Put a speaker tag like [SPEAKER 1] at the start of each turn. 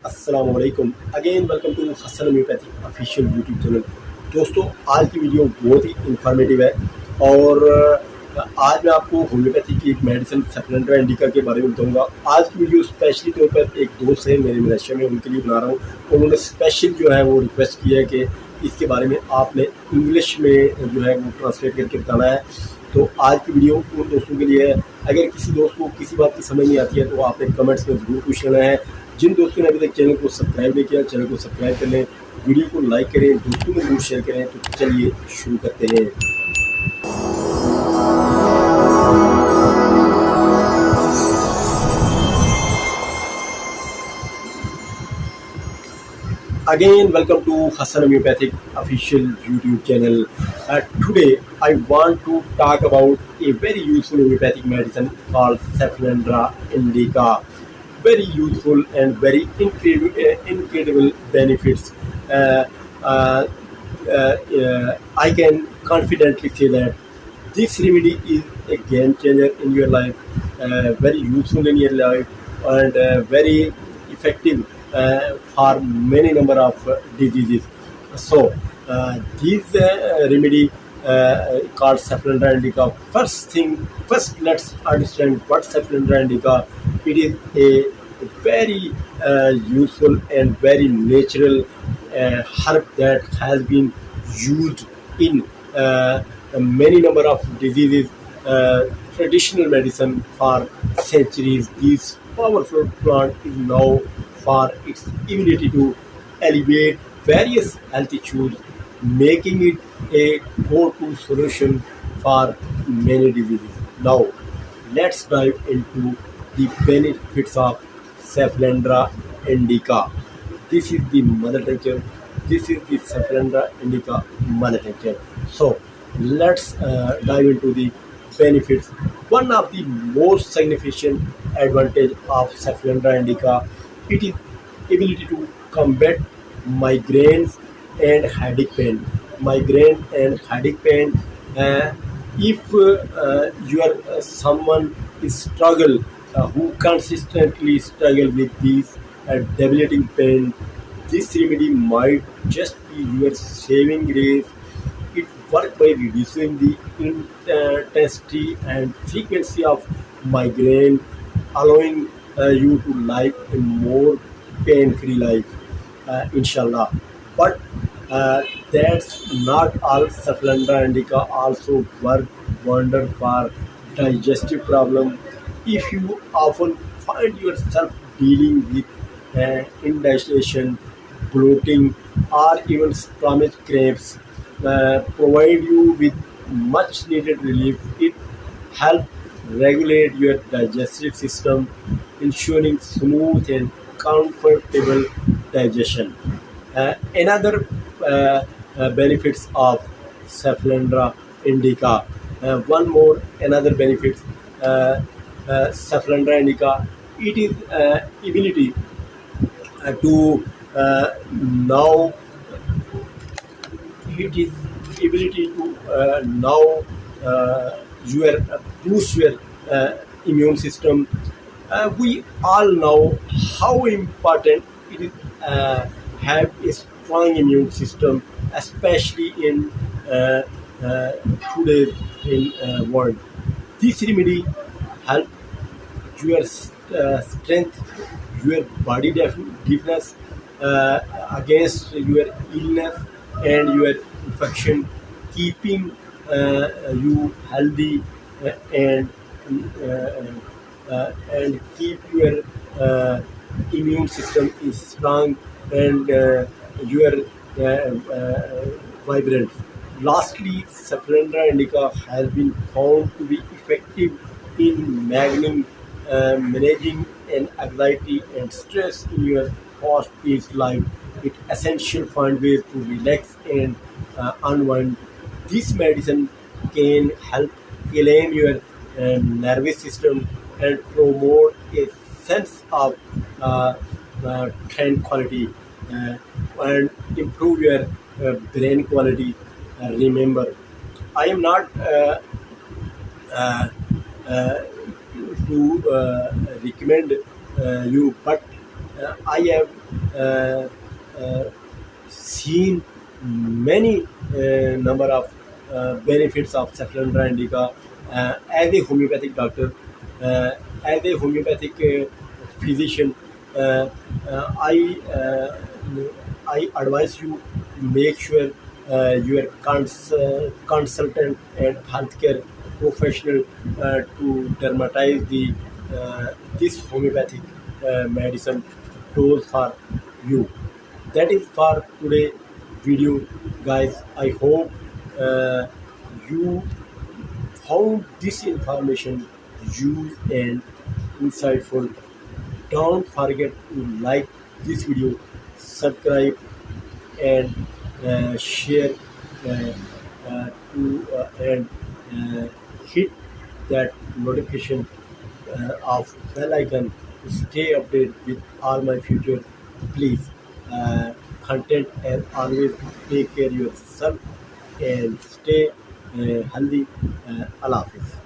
[SPEAKER 1] अस्सलाम वालेकुम again welcome to Hasan homeopathic official YouTube channel. दोस्तों, आज की वीडियो बहुत ही इंफॉर्मेटिव है और आज मैं आपको होम्योपैथी की एक मेडिसिन सेफ्लेंड्रा इंडिका के बारे में बताऊंगा। आज की वीडियो स्पेशली तौर पर एक दोस्त है मेरे मलेशिया में, उनके लिए बना रहा हूँ। उन्होंने स्पेशल जो है वो रिक्वेस्ट की है कि इसके बारे में आपने इंग्लिश में जो है वो ट्रांसलेट करके बताना है। तो आज की वीडियो उन दोस्तों के लिए है। अगर किसी दोस्त को किसी बात की समझ नहीं आती है तो आपने कमेंट्स में ज़रूर पूछ लेना है। जिन दोस्तों ने अभी तक चैनल को सब्सक्राइब नहीं किया, चैनल को सब्सक्राइब कर लें, वीडियो को लाइक करें, दोस्तों में जरूर शेयर करें। तो चलिए शुरू करते हैं। Again, welcome to Hassan Homeopathic official YouTube channel. Today, I want to talk about a very useful homeopathic medicine called cephlendra indica. Very useful and very incredible benefits. Uh, uh, I can confidently say that this remedy is a game changer in your life, very useful in your life, and very effective for many number of diseases. So, this remedy called cephlendra indica. First let's understand what cephlendra indica. It is a very useful and very natural herb that has been used in many number of diseases, traditional medicine for centuries. This powerful plant is now for its ability to alleviate various health issues, making it a go-to solution for many diseases. Now, let's dive into the benefits of cephlendra indica. This is the mother tincture. This is the cephlendra indica mother tincture. So, let's dive into the benefits. One of the most significant advantage of cephlendra indica, it is ability to combat migraines and headache pain. Migraine and headache pain. If you are someone is struggle who consistently struggle with these debilitating pain, this remedy might just be your saving grace. It works by reducing the intensity and frequency of migraine, allowing you to live a more pain-free life, inshallah. But that's not all. Cephlendra indica also work wonder for digestive problem. If you often find yourself dealing with indigestion, bloating, or even stomach cramps, provide you with much needed relief. It helps regulate your digestive system, ensuring smooth and comfortable digestion. Another benefits of cephlendra indica. One more another benefits cephlendra indica. It is ability to now it is ability to now your boost your immune system. We all know how important it is have a strong immune system, especially in uh, uh, today's in world. This remedy help your strength, your body defense against your illness and your infection, keeping you healthy and and keep your immune system is strong and your vibrant. Lastly, cephlendra indica has been found to be effective in managing an anxiety and stress in your fast-paced life. It's essential to find ways to relax and unwind. This medicine can help calm your nervous system and promote a sense of tranquility and improve your brain quality. Remember, I am not uh, uh, to recommend you, but I have uh, uh, seen many number of benefits of cephlendra indica as a homeopathic doctor, uh, as a homeopathic physician. Uh, I advise you make sure your consultant and healthcare professional to dermatize the this homeopathic medicine dose for you. That is for today video, guys. I hope uh, you found this information useful and insightful. Don't forget to like this video, subscribe, and share and hit that notification of bell icon to stay updated with all my future. Please, content as always. Take care of yourself and stay healthy. Allah Hafiz.